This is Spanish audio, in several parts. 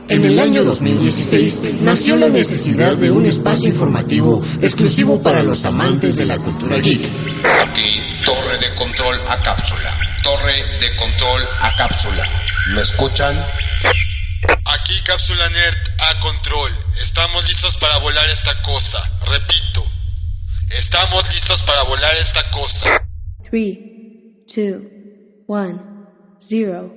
En el año 2016 nació la necesidad de un espacio informativo exclusivo para los amantes de la cultura geek. Aquí, torre de control a cápsula. Torre de control a cápsula. ¿Me escuchan? Aquí Cápsula Nerd a control. Estamos listos para volar esta cosa. Repito, estamos listos para volar esta cosa. 3, 2, 1, 0.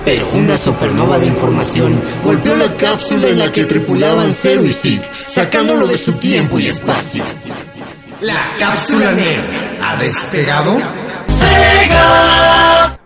Pero una supernova de información golpeó la cápsula en la que tripulaban Zero y Zeke, sacándolo de su tiempo y espacio. La cápsula nerd ha despegado. ¡Sega!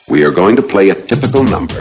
We are going to play a typical number.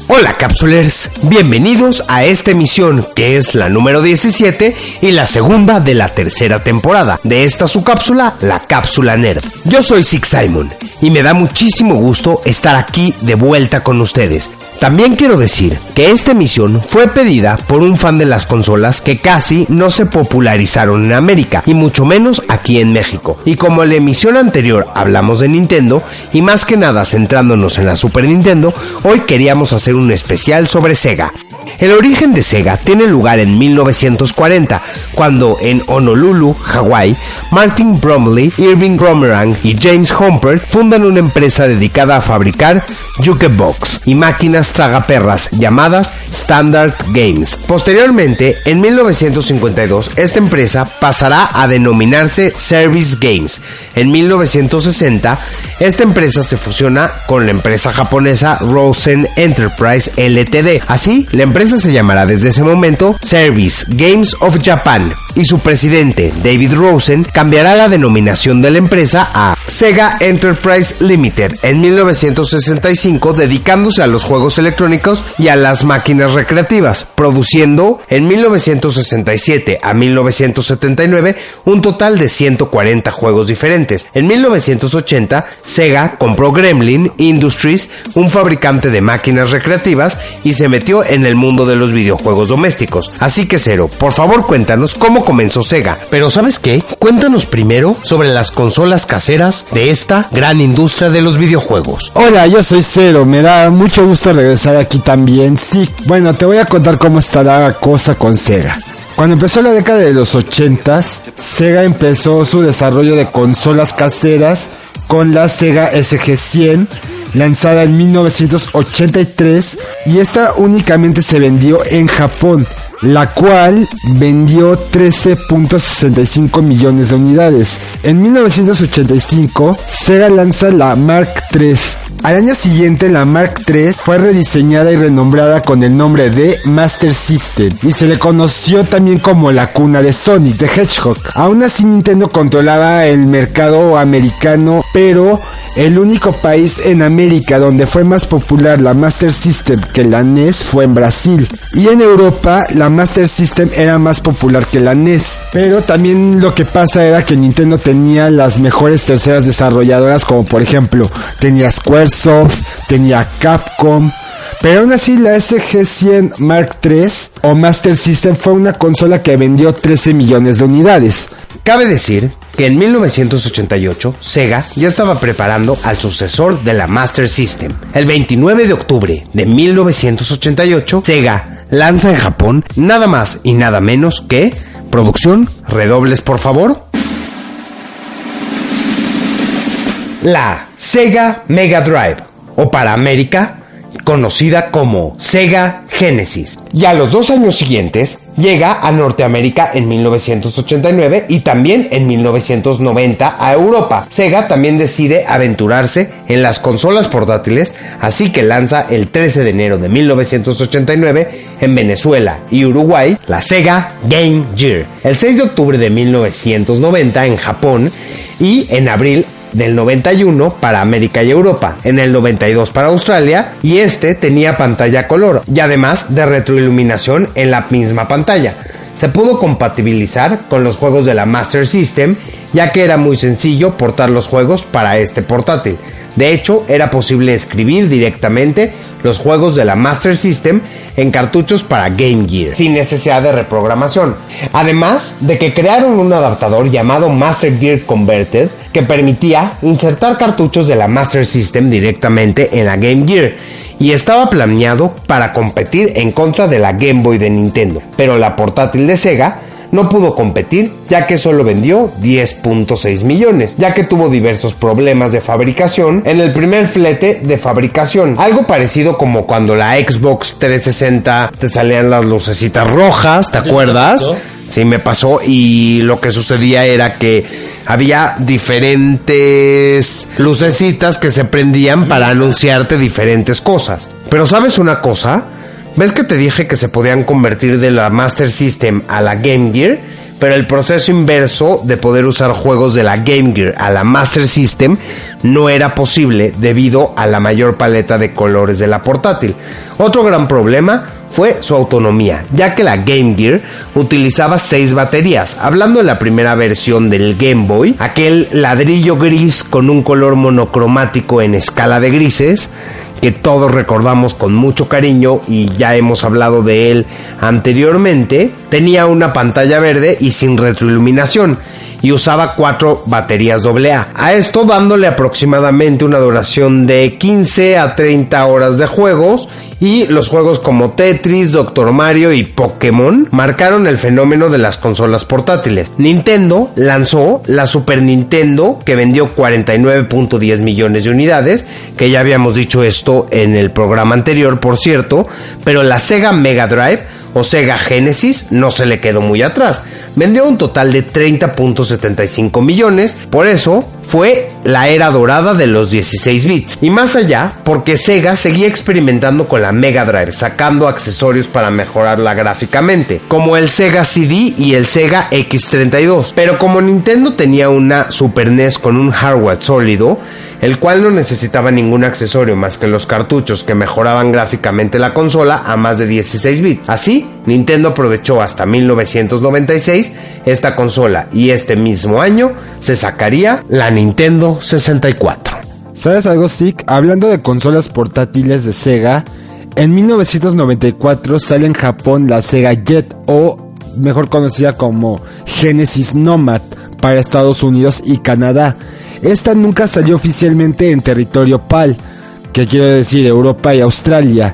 Hola Capsulers, bienvenidos a esta emisión que es la número 17 y la segunda de la tercera temporada de esta su cápsula, la Cápsula Nerd. Yo soy Zeke Simon y me da muchísimo gusto estar aquí de vuelta con ustedes. También quiero decir que esta emisión fue pedida por un fan de las consolas que casi no se popularizaron en América y mucho menos aquí en México. Y como en la emisión anterior hablamos de Nintendo y más que nada centrándonos en la Super Nintendo, hoy queríamos hacer un especial sobre Sega. El origen de Sega tiene lugar en 1940, cuando en Honolulu, Hawái, Martin Bromley, Irving Bromerang y James Humphrey fundan una empresa dedicada a fabricar jukebox y máquinas tragaperras llamadas Standard Games. Posteriormente, en 1952, esta empresa pasará a denominarse Service Games. En 1960, esta empresa se fusiona con la empresa japonesa Rosen Enterprise Ltd. Así, la empresa se llamará desde ese momento Service Games of Japan y su presidente, David Rosen, cambiará la denominación de la empresa a Sega Enterprise Limited en 1965, dedicándose a los juegos electrónicos y a las máquinas recreativas, produciendo en 1967 a 1979 un total de 140 juegos diferentes. En 1980, Sega compró Gremlin Industries, un fabricante de máquinas recreativas, y se metió en el mundo de los videojuegos domésticos. Así que Cero, por favor cuéntanos cómo comenzó Sega. Pero ¿sabes qué? Cuéntanos primero sobre las consolas caseras de esta gran industria de los videojuegos. Hola, yo soy Cero, me da mucho gusto regresar aquí también. Sí, bueno, te voy a contar cómo está la cosa con Sega. Cuando empezó la década de los 80s, Sega empezó su desarrollo de consolas caseras con la Sega SG-100, lanzada en 1983, y esta únicamente se vendió en Japón, la cual vendió 13.65 millones de unidades. En 1985, Sega lanza la Mark III. Al año siguiente, la Mark III fue rediseñada y renombrada con el nombre de Master System, y se le conoció también como la cuna de Sonic the Hedgehog. Aún así, Nintendo controlaba el mercado americano, pero el único país en América donde fue más popular la Master System que la NES fue en Brasil. Y en Europa, la Master System era más popular que la NES. Pero también lo que pasa era que Nintendo tenía las mejores terceras desarrolladoras, como por ejemplo, tenía Squaresoft, tenía Capcom. Pero aún así, la SG-100 Mark III o Master System fue una consola que vendió 13 millones de unidades. Cabe decir que en 1988 Sega ya estaba preparando al sucesor de la Master System. El 29 de octubre de 1988, Sega lanza en Japón nada más y nada menos que, producción, redobles por favor, la Sega Mega Drive, o para América, conocida como Sega Genesis. Y a los 2 años siguientes llega a Norteamérica en 1989 y también en 1990 a Europa. Sega también decide aventurarse en las consolas portátiles, así que lanza el 13 de enero de 1989 en Venezuela y Uruguay la Sega Game Gear. El 6 de octubre de 1990 en Japón y en abril del 91 para América y Europa, en el 92 para Australia, y tenía pantalla a color y además de retroiluminación en la misma pantalla. Se pudo compatibilizar con los juegos de la Master System, ya que era muy sencillo portar los juegos para este portátil. De hecho, era posible escribir directamente los juegos de la Master System en cartuchos para Game Gear, sin necesidad de reprogramación. Además de que crearon un adaptador llamado Master Gear Converter, que permitía insertar cartuchos de la Master System directamente en la Game Gear, y estaba planeado para competir en contra de la Game Boy de Nintendo, pero la portátil de Sega no pudo competir, ya que solo vendió 10.6 millones, ya que tuvo diversos problemas de fabricación en el primer flete de fabricación. Algo parecido como cuando la Xbox 360 te salían las lucecitas rojas, ¿te acuerdas? Sí, me pasó, y lo que sucedía era que había diferentes lucecitas que se prendían para anunciarte diferentes cosas. Pero ¿sabes una cosa? ¿Ves que te dije que se podían convertir de la Master System a la Game Gear? Pero el proceso inverso de poder usar juegos de la Game Gear a la Master System no era posible debido a la mayor paleta de colores de la portátil. Otro gran problema fue su autonomía, ya que la Game Gear utilizaba 6 baterías. Hablando de la primera versión del Game Boy, aquel ladrillo gris con un color monocromático en escala de grises, que todos recordamos con mucho cariño y ya hemos hablado de él anteriormente, tenía una pantalla verde y sin retroiluminación, y usaba 4 baterías AA. A esto dándole aproximadamente una duración de 15 a 30 horas de juegos, y los juegos como Tetris, Dr. Mario y Pokémon marcaron el fenómeno de las consolas portátiles. Nintendo lanzó la Super Nintendo, que vendió 49.10 millones de unidades, que ya habíamos dicho esto en el programa anterior, por cierto, pero la Sega Mega Drive o Sega Genesis no se le quedó muy atrás. Vendió un total de 30.75 millones, por eso fue la era dorada de los 16 bits. Y más allá, porque Sega seguía experimentando con la Mega Drive, sacando accesorios para mejorarla gráficamente, como el Sega CD y el Sega X32. Pero como Nintendo tenía una Super NES con un hardware sólido, el cual no necesitaba ningún accesorio más que los cartuchos que mejoraban gráficamente la consola a más de 16 bits. Así, Nintendo aprovechó hasta 1996 esta consola, y este mismo año se sacaría la Nintendo 64. ¿Sabes algo, Sick? Hablando de consolas portátiles de Sega, en 1994 sale en Japón la Sega Jet, o mejor conocida como Genesis Nomad, para Estados Unidos y Canadá. Esta nunca salió oficialmente en territorio PAL, que quiere decir Europa y Australia,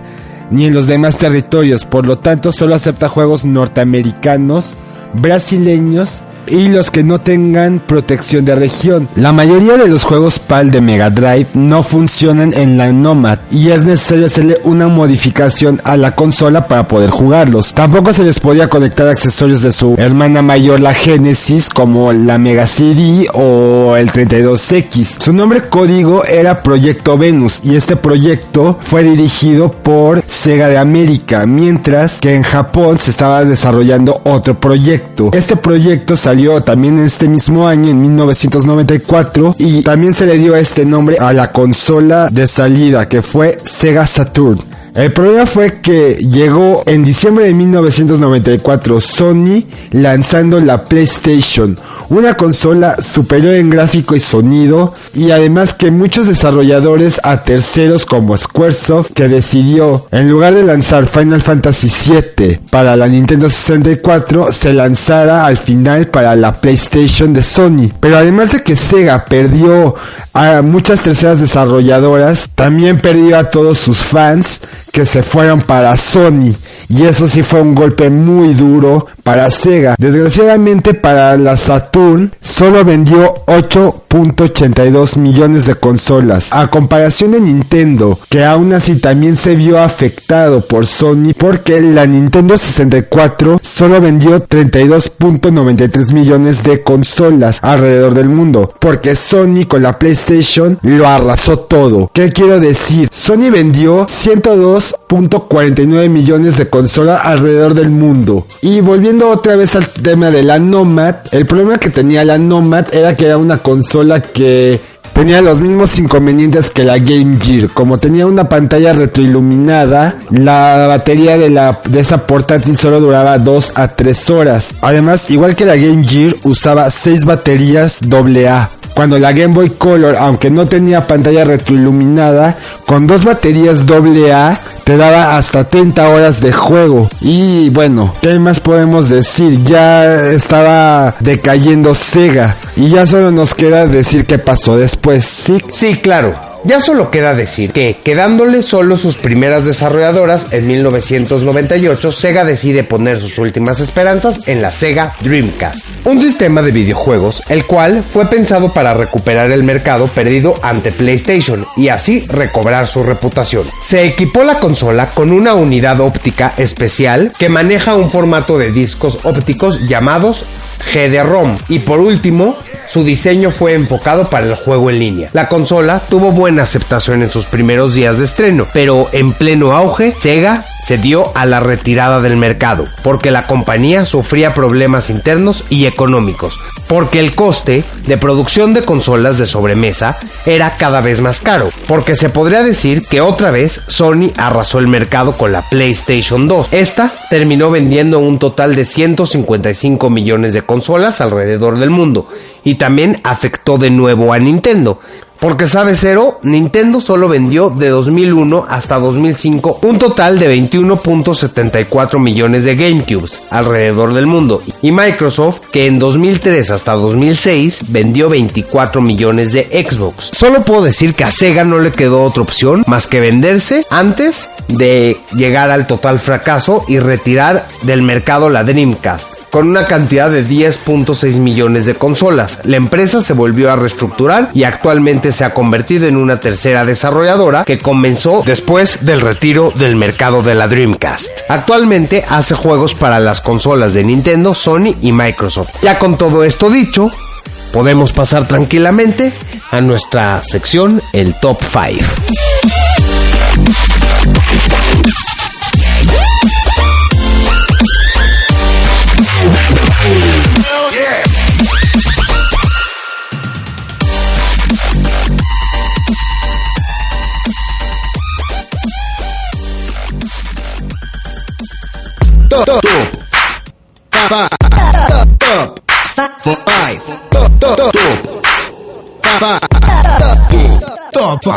ni en los demás territorios, por lo tanto solo acepta juegos norteamericanos, brasileños y los que no tengan protección de región. La mayoría de los juegos PAL de Mega Drive no funcionan en la Nomad, y es necesario hacerle una modificación a la consola para poder jugarlos. Tampoco se les podía conectar accesorios de su hermana mayor, la Genesis, como la Mega CD o el 32X. Su nombre código era Proyecto Venus, y este proyecto fue dirigido por Sega de América, mientras que en Japón se estaba desarrollando otro proyecto. Este proyecto salió también en este mismo año, en 1994, y también se le dio este nombre a la consola de salida, que fue Sega Saturn. El problema fue que llegó en diciembre de 1994 Sony lanzando la PlayStation, una consola superior en gráfico y sonido, y además que muchos desarrolladores a terceros como Squaresoft, que decidió, en lugar de lanzar Final Fantasy VII para la Nintendo 64, se lanzara al final para la PlayStation de Sony. Pero además de que Sega perdió a muchas terceras desarrolladoras, también perdió a todos sus fans, que se fueron para Sony, y eso sí fue un golpe muy duro para Sega. Desgraciadamente para la Saturn solo vendió 8.82 millones de consolas, a comparación de Nintendo, que aún así también se vio afectado por Sony, porque la Nintendo 64 solo vendió 32.93 millones de consolas alrededor del mundo, porque Sony con la PlayStation lo arrasó todo. ¿Qué quiero decir? Sony vendió 102.49 millones de consolas alrededor del mundo. Y volviendo otra vez al tema de la Nomad, el problema que tenía la Nomad era que era una consola que tenía los mismos inconvenientes que la Game Gear. Como tenía una pantalla retroiluminada, la batería de esa portátil solo duraba 2 a 3 horas. Además, igual que la Game Gear, usaba 6 baterías AA. Cuando la Game Boy Color, aunque no tenía pantalla retroiluminada, con 2 baterías AA te daba hasta 30 horas de juego. Y bueno, ¿qué más podemos decir? Ya estaba decayendo Sega y ya solo nos queda decir qué pasó después, ¿sí? Sí, claro. Ya solo queda decir que, quedándole solo sus primeras desarrolladoras, en 1998 Sega decide poner sus últimas esperanzas en la Sega Dreamcast, un sistema de videojuegos el cual fue pensado para recuperar el mercado perdido ante PlayStation y así recobrar su reputación. Se equipó la consola con una unidad óptica especial que maneja un formato de discos ópticos llamados GD-ROM y por último, su diseño fue enfocado para el juego en línea. La consola tuvo buena aceptación en sus primeros días de estreno, pero en pleno auge, Sega se dio a la retirada del mercado, porque la compañía sufría problemas internos y económicos, porque el coste de producción de consolas de sobremesa era cada vez más caro, porque se podría decir que otra vez Sony arrasó el mercado con la PlayStation 2. Esta terminó vendiendo un total de 155 millones de consolas alrededor del mundo, y también afectó de nuevo a Nintendo, porque sabe Cero, Nintendo solo vendió de 2001 hasta 2005 un total de 21.74 millones de GameCubes alrededor del mundo, y Microsoft, que en 2003 hasta 2006 vendió 24 millones de Xbox. Solo puedo decir que a Sega no le quedó otra opción más que venderse antes de llegar al total fracaso y retirar del mercado la Dreamcast, con una cantidad de 10.6 millones de consolas. La empresa se volvió a reestructurar y actualmente se ha convertido en una tercera desarrolladora que comenzó después del retiro del mercado de la Dreamcast. Actualmente hace juegos para las consolas de Nintendo, Sony y Microsoft. Ya con todo esto dicho, podemos pasar tranquilamente a nuestra sección, el Top 5. Top 5.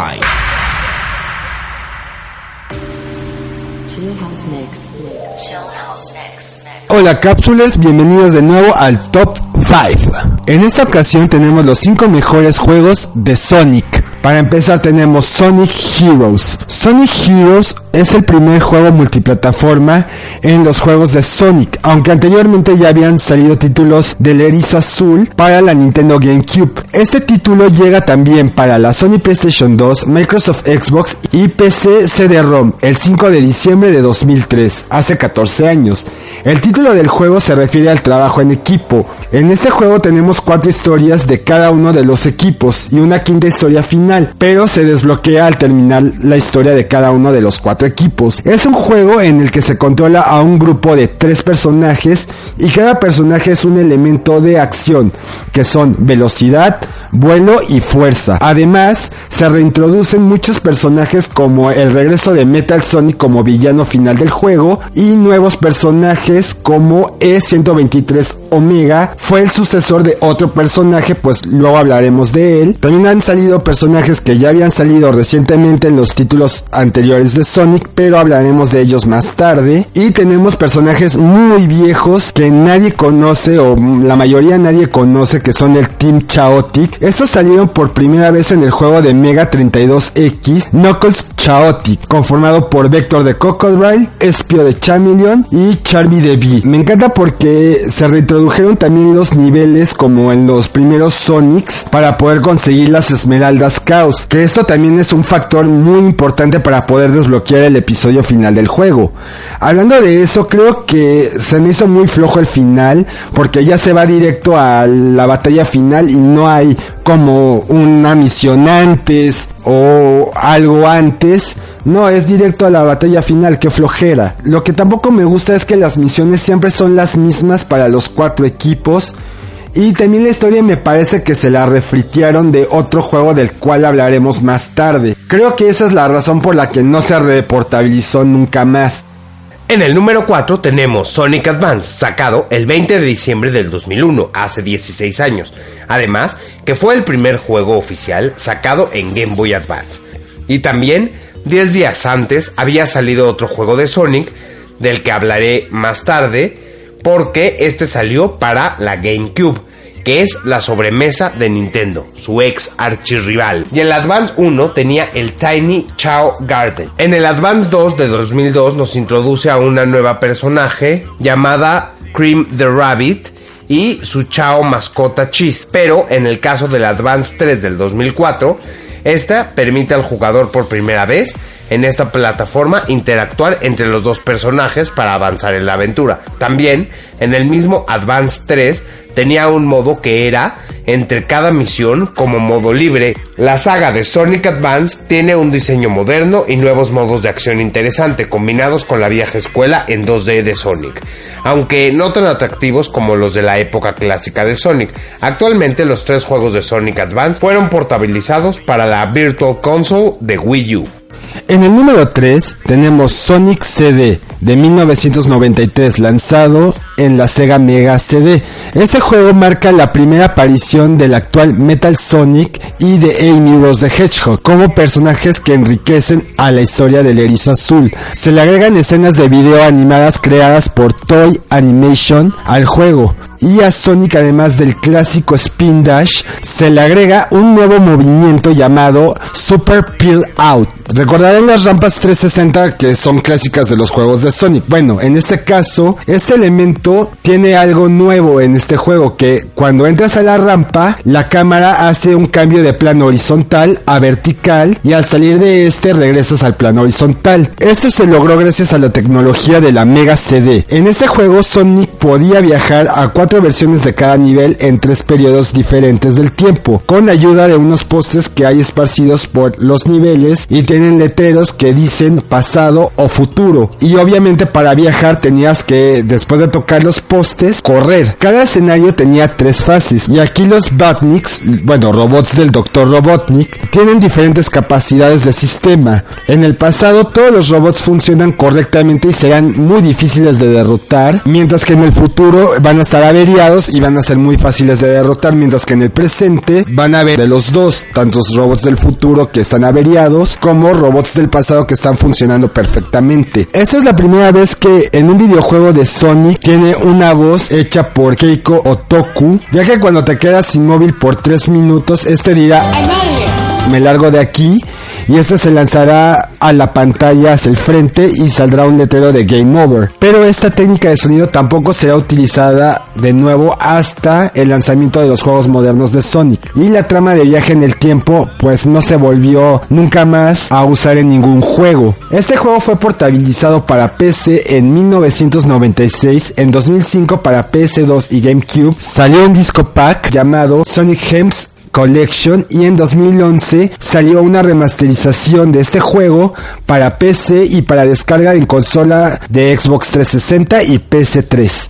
Hola cápsulas, bienvenidos de nuevo al Top 5. En esta ocasión tenemos los 5 mejores juegos de Sonic. Para empezar tenemos Sonic Heroes. Sonic Heroes es el primer juego multiplataforma en los juegos de Sonic, aunque anteriormente ya habían salido títulos del Erizo Azul para la Nintendo GameCube. Este título llega también para la Sony PlayStation 2, Microsoft Xbox y PC CD-ROM el 5 de diciembre de 2003, hace 14 años. El título del juego se refiere al trabajo en equipo. En este juego tenemos 4 historias de cada uno de los equipos y una quinta historia final, pero se desbloquea al terminar la historia de cada uno de los 4 equipos. Es un juego en el que se controla a un grupo de 3 personajes y cada personaje es un elemento de acción, que son velocidad, vuelo y fuerza. Además, se reintroducen muchos personajes como el regreso de Metal Sonic como villano final del juego y nuevos personajes como E123 Omega, fue el sucesor de otro personaje, pues luego hablaremos de él. También han salido personajes que ya habían salido recientemente en los títulos anteriores de Sonic, pero hablaremos de ellos más tarde. Y tenemos personajes muy viejos que nadie conoce, o la mayoría nadie conoce, que son el Team Chaotic. Estos salieron por primera vez en el juego de Mega 32X, Knuckles Chaotic, conformado por Vector de Crocodile, Espio de Chameleon y Charmy de Bee. Me encanta porque se reintrodujeron también los niveles como en los primeros Sonics para poder conseguir las Esmeraldas Chaos, que esto también es un factor muy importante para poder desbloquear el episodio final del juego. Hablando de eso, creo que se me hizo muy flojo el final, porque ya se va directo a la batalla final y no hay como una misión antes o algo antes. No, es directo a la batalla final, qué flojera. Lo que tampoco me gusta es que las misiones siempre son las mismas para los 4 equipos Y también la historia me parece que se la refritearon de otro juego del cual hablaremos más tarde. Creo que esa es la razón por la que no se reportabilizó nunca más. En el número 4 tenemos Sonic Advance, sacado el 20 de diciembre del 2001, hace 16 años. Además, que fue el primer juego oficial sacado en Game Boy Advance. Y también, 10 días antes, había salido otro juego de Sonic, del que hablaré más tarde, porque este salió para la GameCube, que es la sobremesa de Nintendo, su ex archirrival. Y en el Advance 1 tenía el Tiny Chao Garden. En el Advance 2 de 2002 nos introduce a una nueva personaje llamada Cream the Rabbit y su Chao mascota Cheese. Pero en el caso del Advance 3 del 2004, esta permite al jugador por primera vez en esta plataforma interactuar entre los dos personajes para avanzar en la aventura. También, en el mismo Advance 3, tenía un modo que era entre cada misión como modo libre. La saga de Sonic Advance tiene un diseño moderno y nuevos modos de acción interesante, combinados con la vieja escuela en 2D de Sonic, aunque no tan atractivos como los de la época clásica de Sonic. Actualmente los 3 juegos de Sonic Advance fueron portabilizados para la Virtual Console de Wii U. En el número 3 tenemos Sonic CD de 1993, lanzado en la Sega Mega CD. Este juego marca la primera aparición del actual Metal Sonic y de Amy Rose the Hedgehog como personajes que enriquecen a la historia del erizo azul. Se le agregan escenas de video animadas creadas por Toei Animation al juego, y a Sonic, además del clásico Spin Dash, se le agrega un nuevo movimiento llamado Super Peel Out. Recordarán las rampas 360 que son clásicas de los juegos de Sonic. Bueno, en este caso, este elemento tiene algo nuevo en este juego, que cuando entras a la rampa, la cámara hace un cambio de plano horizontal a vertical, y al salir de este regresas al plano horizontal. Esto se logró gracias a la tecnología de la Mega CD. En este juego, Sonic podía viajar a 4 versiones de cada nivel en 3 periodos diferentes del tiempo, con ayuda de unos postes que hay esparcidos por los niveles y tienen letreros que dicen pasado o futuro. Y obviamente para viajar tenías que, después de tocar los postes, correr. Cada escenario tenía 3 fases, y aquí los Batniks, robots del Dr. Robotnik, tienen diferentes capacidades de sistema. En el pasado todos los robots funcionan correctamente y serán muy difíciles de derrotar, mientras que en el futuro van a estar averiados y van a ser muy fáciles de derrotar, mientras que en el presente van a haber de los dos, tantos robots del futuro que están averiados como robots del pasado que están funcionando perfectamente. Esta es la primera vez que en un videojuego de Sonic tiene una voz hecha por Keiko Otoku, ya que cuando te quedas inmóvil por 3 minutos, este dirá me largo de aquí, y este se lanzará a la pantalla hacia el frente y saldrá un letrero de Game Over. Pero esta técnica de sonido tampoco será utilizada de nuevo hasta el lanzamiento de los juegos modernos de Sonic, y la trama de viaje en el tiempo pues no se volvió nunca más a usar en ningún juego. Este juego fue portabilizado para PC en 1996, en 2005 para PS2 y GameCube salió un disco pack llamado Sonic Gems Collection, y en 2011 salió una remasterización de este juego para PC y para descarga en consola de Xbox 360 y PS3.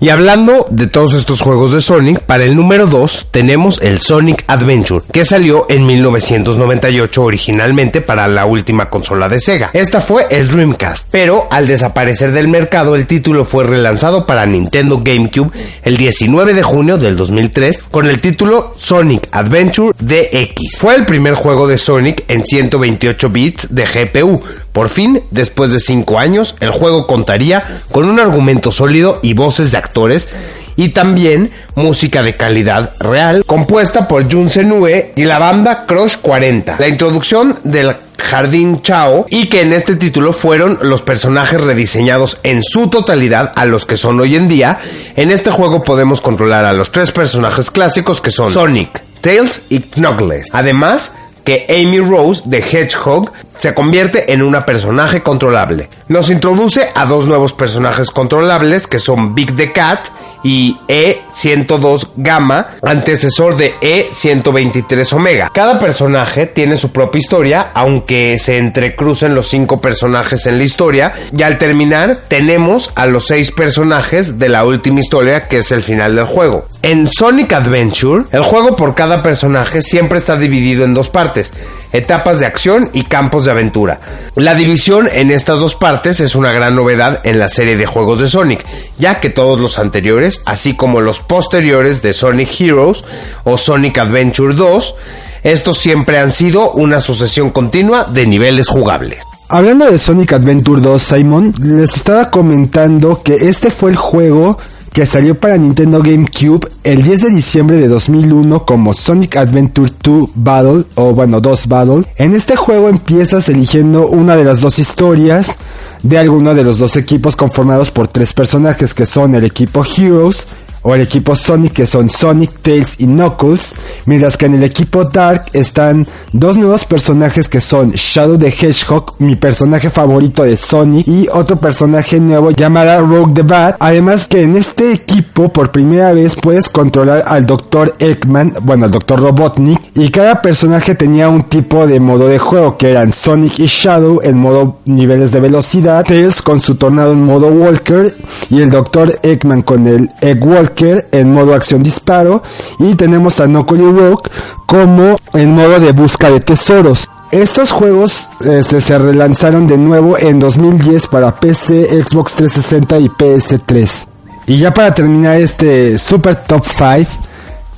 Y hablando de todos estos juegos de Sonic, para el número 2 tenemos el Sonic Adventure, que salió en 1998 originalmente para la última consola de Sega. Esta fue el Dreamcast, pero al desaparecer del mercado el título fue relanzado para Nintendo GameCube el 19 de junio del 2003 con el título Sonic Adventure DX. Fue el primer juego de Sonic en 128 bits de GPU. Por fin, después de 5 años, el juego contaría con un argumento sólido y voces de actores, y también música de calidad real compuesta por Jun Senue y la banda Crush 40. La introducción del Jardín Chao, y que en este título fueron los personajes rediseñados en su totalidad a los que son hoy en día. En este juego podemos controlar a los 3 personajes clásicos que son Sonic, Tails y Knuckles. Además que Amy Rose the Hedgehog se convierte en una personaje controlable. Nos introduce a 2 nuevos personajes controlables que son Big the Cat y E102 Gamma, antecesor de E123 Omega. Cada personaje tiene su propia historia, aunque se entrecrucen los 5 personajes en la historia, y al terminar tenemos a los 6 personajes de la última historia, que es el final del juego. En Sonic Adventure, el juego por cada personaje siempre está dividido en 2 partes: etapas de acción y campos de aventura. La división en estas 2 partes es una gran novedad en la serie de juegos de Sonic, ya que todos los anteriores, así como los posteriores de Sonic Heroes o Sonic Adventure 2, estos siempre han sido una sucesión continua de niveles jugables. Hablando de Sonic Adventure 2, Simon, les estaba comentando que este fue el juego que salió para Nintendo GameCube el 10 de diciembre de 2001 como Sonic Adventure 2 Battle, o bueno, 2 Battle. En este juego empiezas eligiendo una de las 2 historias de alguno de los 2 equipos conformados por 3 personajes, que son el equipo Heroes o el equipo Sonic, que son Sonic, Tails y Knuckles, mientras que en el equipo Dark están 2 nuevos personajes que son Shadow the Hedgehog, mi personaje favorito de Sonic, y otro personaje nuevo llamado Rogue the Bat. Además que en este equipo por primera vez puedes controlar al Dr. Eggman, bueno, al Dr. Robotnik, y cada personaje tenía un tipo de modo de juego, que eran Sonic y Shadow en modo niveles de velocidad, Tails con su tornado en modo Walker, y el Dr. Eggman con el Egg Walker en modo acción disparo, y tenemos a Knuckles y Rogue como en modo de busca de tesoros. Estos juegos se relanzaron de nuevo en 2010 para PC, Xbox 360 y PS3. Y ya para terminar este Super Top 5,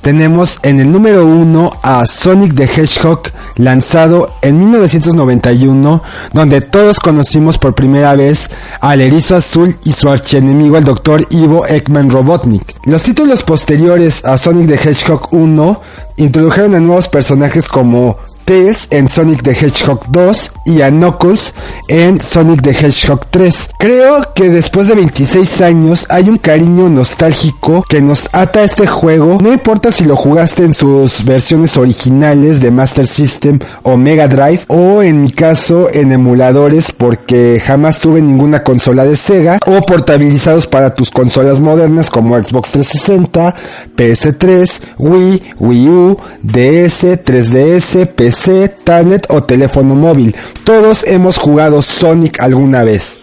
tenemos en el número 1 a Sonic the Hedgehog, lanzado en 1991, donde todos conocimos por primera vez al Erizo Azul y su archienemigo, el Dr. Ivo Eggman Robotnik. Los títulos posteriores a Sonic the Hedgehog 1 introdujeron a nuevos personajes como Tails en Sonic the Hedgehog 2 y a Knuckles en Sonic the Hedgehog 3. Creo que después de 26 años hay un cariño nostálgico que nos ata a este juego, no importa si lo jugaste en sus versiones originales de Master System o Mega Drive, o en mi caso en emuladores, porque jamás tuve ninguna consola de Sega, o portabilizados para tus consolas modernas como Xbox 360, PS3, Wii, Wii U, DS, 3DS, PC, tablet o teléfono móvil. Todos hemos jugado Sonic alguna vez.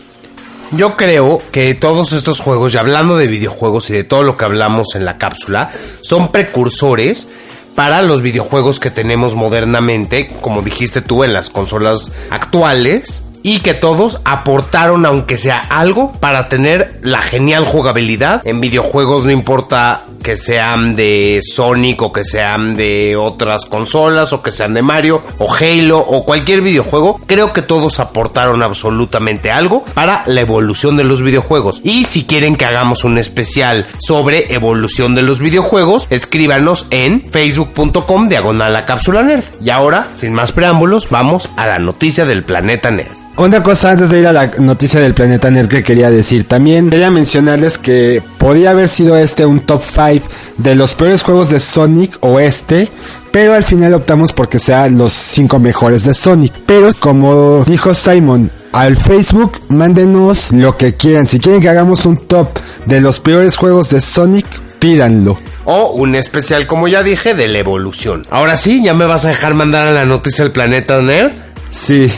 Yo creo que todos estos juegos, y hablando de videojuegos y de todo lo que hablamos en la cápsula, son precursores para los videojuegos que tenemos modernamente, como dijiste tú, en las consolas actuales, y que todos aportaron, aunque sea algo, para tener la genial jugabilidad en videojuegos. No importa que sean de Sonic o que sean de otras consolas o que sean de Mario o Halo o cualquier videojuego, creo que todos aportaron absolutamente algo para la evolución de los videojuegos. Y si quieren que hagamos un especial sobre evolución de los videojuegos, escríbanos en facebook.com/la-cápsula nerd. Y ahora, sin más preámbulos, vamos a la noticia del planeta nerd. Una cosa antes de ir a la noticia del planeta nerd que quería decir, también quería mencionarles que podría haber sido este un top 5 de los peores juegos de Sonic o pero al final optamos porque sean los 5 mejores de Sonic. Pero como dijo Simon, al Facebook mándenos lo que quieran. Si quieren que hagamos un top de los peores juegos de Sonic, pídanlo. O un especial, como ya dije, de la evolución. Ahora sí, ¿ya me vas a dejar mandar a la noticia del planeta nerd? Sí.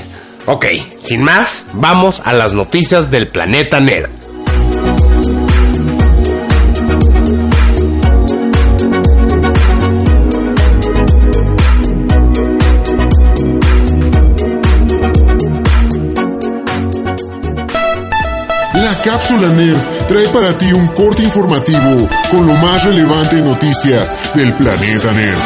Ok, sin más, vamos a las noticias del planeta nerd. La Cápsula Nerd trae para ti un corte informativo con lo más relevante en noticias del planeta nerd.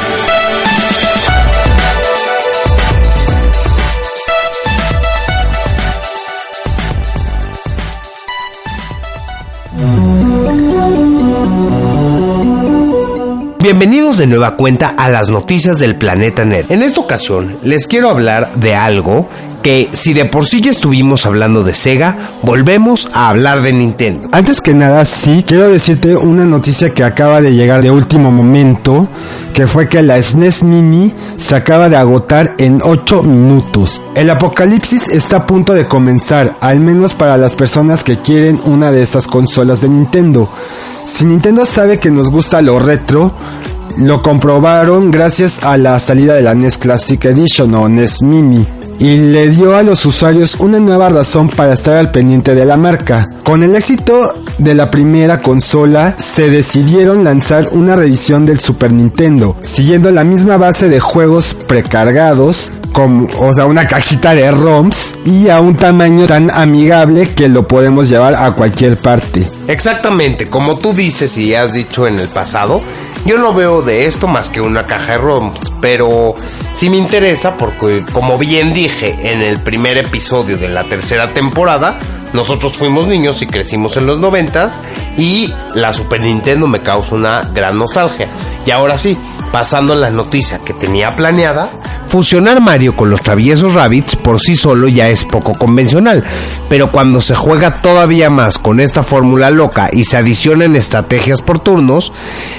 Bienvenidos de nueva cuenta a las noticias del planeta nerd. En esta ocasión les quiero hablar de algo que si de por sí ya estuvimos hablando de Sega, volvemos a hablar de Nintendo. Antes que nada, sí, quiero decirte una noticia que acaba de llegar de último momento, que fue que la SNES Mini se acaba de agotar en 8 minutos. El apocalipsis está a punto de comenzar, al menos para las personas que quieren una de estas consolas de Nintendo. Si Nintendo sabe que nos gusta lo retro, lo comprobaron gracias a la salida de la NES Classic Edition o NES Mini, y le dio a los usuarios una nueva razón para estar al pendiente de la marca. Con el éxito de la primera consola, se decidieron lanzar una revisión del Super Nintendo, siguiendo la misma base de juegos precargados, una cajita de ROMs, y a un tamaño tan amigable que lo podemos llevar a cualquier parte. Exactamente, como tú dices y has dicho en el pasado, yo no veo de esto más que una caja de ROMs, pero sí me interesa porque, como bien dije en el primer episodio de la tercera temporada, nosotros fuimos niños y crecimos en los 90s y la Super Nintendo me causa una gran nostalgia. Y ahora sí, pasando a la noticia que tenía planeada, fusionar Mario con los traviesos Rabbids por sí solo ya es poco convencional, pero cuando se juega todavía más con esta fórmula loca y se adicionan estrategias por turnos,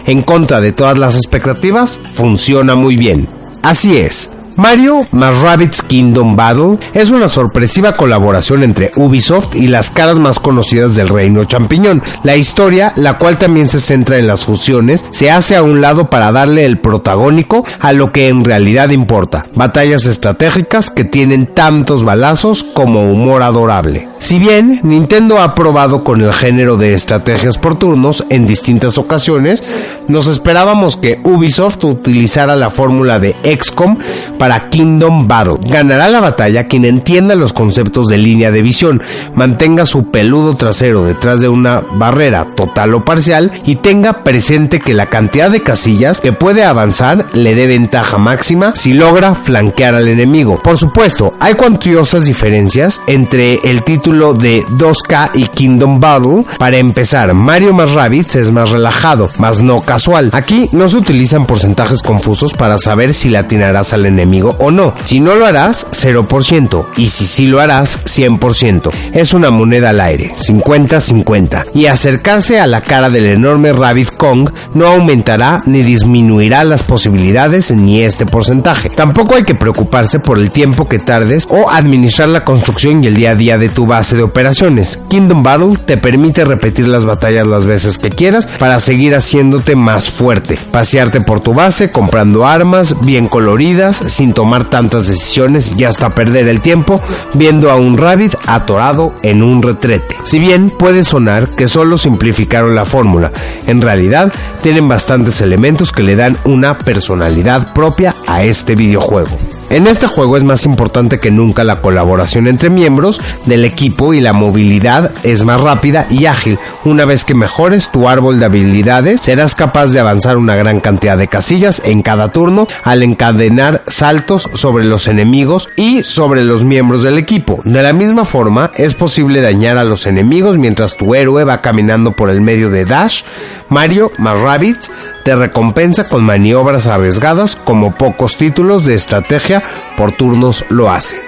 en contra de todas las expectativas, funciona muy bien. Así es, Mario más Rabbids Kingdom Battle es una sorpresiva colaboración entre Ubisoft y las caras más conocidas del reino champiñón. La historia, la cual también se centra en las fusiones, se hace a un lado para darle el protagónico a lo que en realidad importa: batallas estratégicas que tienen tantos balazos como humor adorable. Si bien Nintendo ha probado con el género de estrategias por turnos en distintas ocasiones, nos esperábamos que Ubisoft utilizara la fórmula de XCOM para Kingdom Battle. Ganará la batalla quien entienda los conceptos de línea de visión, mantenga su peludo trasero detrás de una barrera total o parcial y tenga presente que la cantidad de casillas que puede avanzar le dé ventaja máxima si logra flanquear al enemigo. Por supuesto, hay cuantiosas diferencias entre el título de 2K y Kingdom Battle. Para empezar, Mario más Rabbids es más relajado, más no casual. Aquí no se utilizan porcentajes confusos para saber si le atinarás al enemigo o no. Si no lo harás, 0%, y si sí lo harás, 100%. Es una moneda al aire, 50-50. Y acercarse a la cara del enorme Rabbid Kong no aumentará ni disminuirá las posibilidades ni este porcentaje. Tampoco hay que preocuparse por el tiempo que tardes o administrar la construcción y el día a día de tu base de operaciones. Kingdom Battle te permite repetir las batallas las veces que quieras para seguir haciéndote más fuerte, pasearte por tu base comprando armas bien coloridas sin tomar tantas decisiones y hasta perder el tiempo viendo a un Rabbid atorado en un retrete. Si bien puede sonar que solo simplificaron la fórmula, en realidad tienen bastantes elementos que le dan una personalidad propia a este videojuego. En este juego es más importante que nunca la colaboración entre miembros del equipo y la movilidad es más rápida y ágil. Una vez que mejores tu árbol de habilidades, serás capaz de avanzar una gran cantidad de casillas en cada turno al encadenar saltos sobre los enemigos y sobre los miembros del equipo. De la misma forma, es posible dañar a los enemigos mientras tu héroe va caminando por el medio de Dash. Mario más Rabbids te recompensa con maniobras arriesgadas como pocos títulos de estrategia por turnos lo hacen.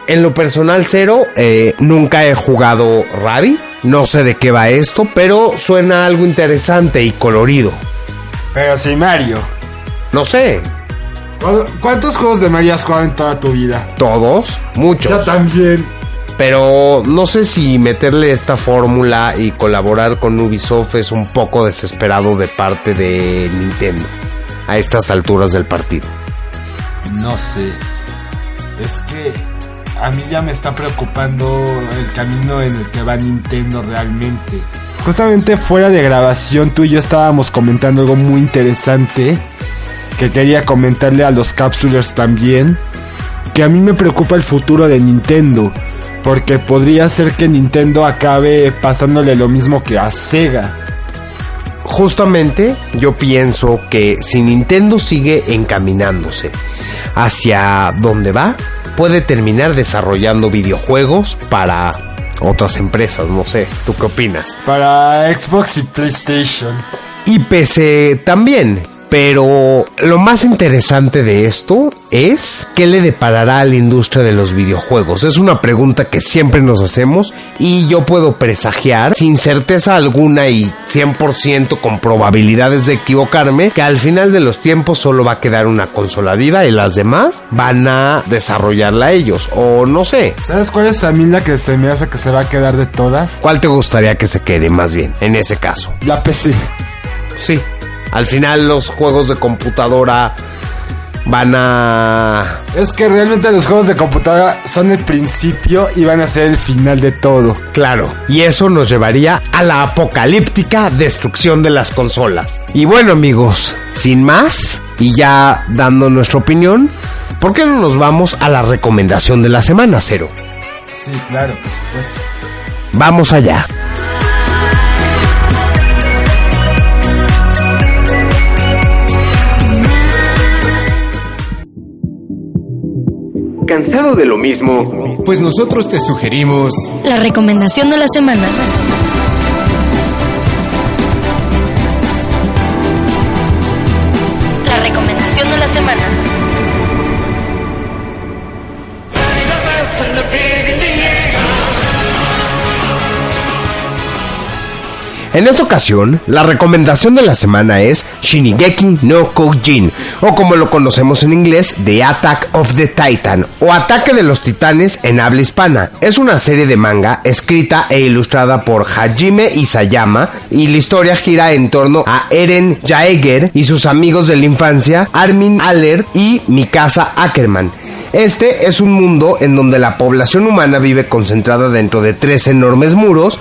En lo personal, Cero, nunca he jugado Rabbids, no sé de qué va esto, pero suena algo interesante y colorido. Pero sí, Mario. No sé. ¿Cuántos juegos de Mario has jugado en toda tu vida? Todos, muchos. Yo también. Pero no sé si meterle esta fórmula y colaborar con Ubisoft es un poco desesperado de parte de Nintendo a estas alturas del partido. No sé. Es que a mí ya me está preocupando el camino en el que va Nintendo realmente. Justamente fuera de grabación tú y yo estábamos comentando algo muy interesante que quería comentarle a los Capsulers también, que a mí me preocupa el futuro de Nintendo, porque podría ser que Nintendo acabe pasándole lo mismo que a Sega. Justamente yo pienso que si Nintendo sigue encaminándose hacia donde va, puede terminar desarrollando videojuegos para otras empresas, no sé, ¿tú qué opinas? Para Xbox y PlayStation. Y PC también. Pero lo más interesante de esto es ¿qué le deparará a la industria de los videojuegos? Es una pregunta que siempre nos hacemos y yo puedo presagiar sin certeza alguna y 100% con probabilidades de equivocarme que al final de los tiempos solo va a quedar una consola viva y las demás van a desarrollarla ellos, o no sé. ¿Sabes cuál es a mí la que se me hace que se va a quedar de todas? ¿Cuál te gustaría que se quede más bien en ese caso? La PC. Sí. Al final los juegos de computadora van a... Es que realmente los juegos de computadora son el principio y van a ser el final de todo. Claro, y eso nos llevaría a la apocalíptica destrucción de las consolas. Y bueno amigos, sin más, y ya dando nuestra opinión, ¿por qué no nos vamos a la recomendación de la semana, Cero? Sí, claro, por supuesto. Vamos allá. ¿Cansado de lo mismo? Pues nosotros te sugerimos la recomendación de la semana. La recomendación de la semana. En esta ocasión, la recomendación de la semana es Shinigeki no Kyojin, o como lo conocemos en inglés, The Attack of the Titan, o Ataque de los Titanes en habla hispana. Es una serie de manga escrita e ilustrada por Hajime Isayama, y la historia gira en torno a Eren Jaeger y sus amigos de la infancia, Armin Alert y Mikasa Ackerman. Este es un mundo en donde la población humana vive concentrada dentro de 3 enormes muros,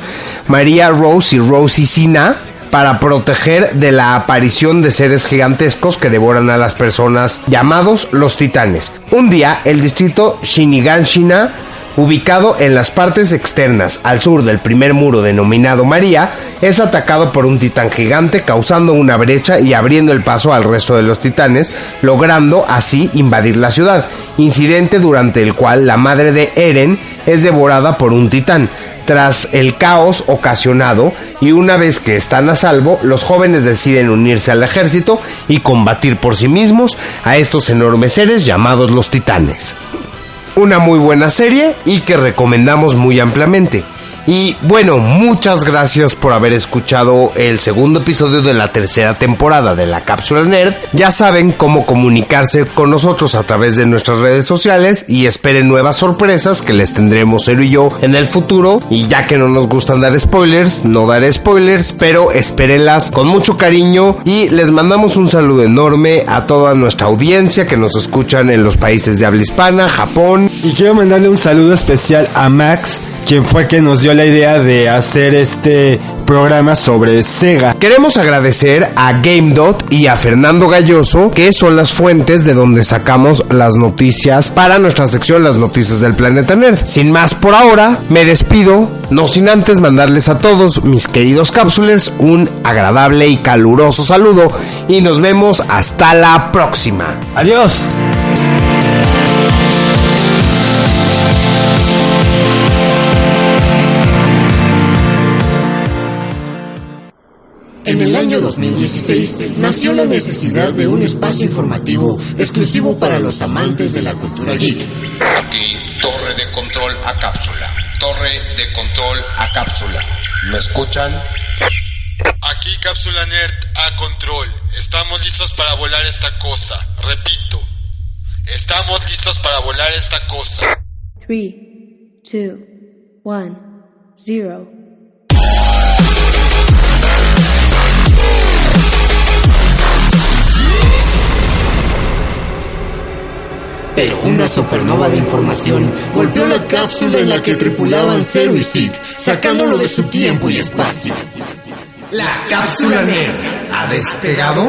Maria, Rose y Rosie Sina, para proteger de la aparición de seres gigantescos que devoran a las personas, llamados los titanes. Un día, el distrito Shiniganshina, ubicado en las partes externas al sur del primer muro denominado María, es atacado por un titán gigante, causando una brecha y abriendo el paso al resto de los titanes, logrando así invadir la ciudad, incidente durante el cual la madre de Eren es devorada por un titán. Tras el caos ocasionado y una vez que están a salvo, los jóvenes deciden unirse al ejército y combatir por sí mismos a estos enormes seres llamados los titanes. Una muy buena serie y que recomendamos muy ampliamente. Y bueno, muchas gracias por haber escuchado el segundo episodio de la tercera temporada de la Cápsula Nerd. Ya saben cómo comunicarse con nosotros a través de nuestras redes sociales y esperen nuevas sorpresas que les tendremos Cero y yo en el futuro. Y ya que no nos gustan dar spoilers, no daré spoilers, pero espérenlas con mucho cariño y les mandamos un saludo enorme a toda nuestra audiencia que nos escuchan en los países de habla hispana, Japón. Y quiero mandarle un saludo especial a Max, quien fue que nos dio la idea de hacer este programa sobre Sega. Queremos agradecer a GameDot y a Fernando Galloso, que son las fuentes de donde sacamos las noticias para nuestra sección Las Noticias del Planeta Nerd. Sin más por ahora, me despido, no sin antes mandarles a todos mis queridos cápsulers un agradable y caluroso saludo y nos vemos hasta la próxima. ¡Adiós! En el año 2016 nació la necesidad de un espacio informativo exclusivo para los amantes de la cultura geek. Aquí, torre de control a cápsula. Torre de control a cápsula. ¿Me escuchan? Aquí Cápsula Nerd a control. Estamos listos para volar esta cosa. Repito, estamos listos para volar esta cosa. 3, 2, 1, 0. Pero una supernova de información golpeó la cápsula en la que tripulaban Zero y Zeke, sacándolo de su tiempo y espacio. La Cápsula Nerd ha despegado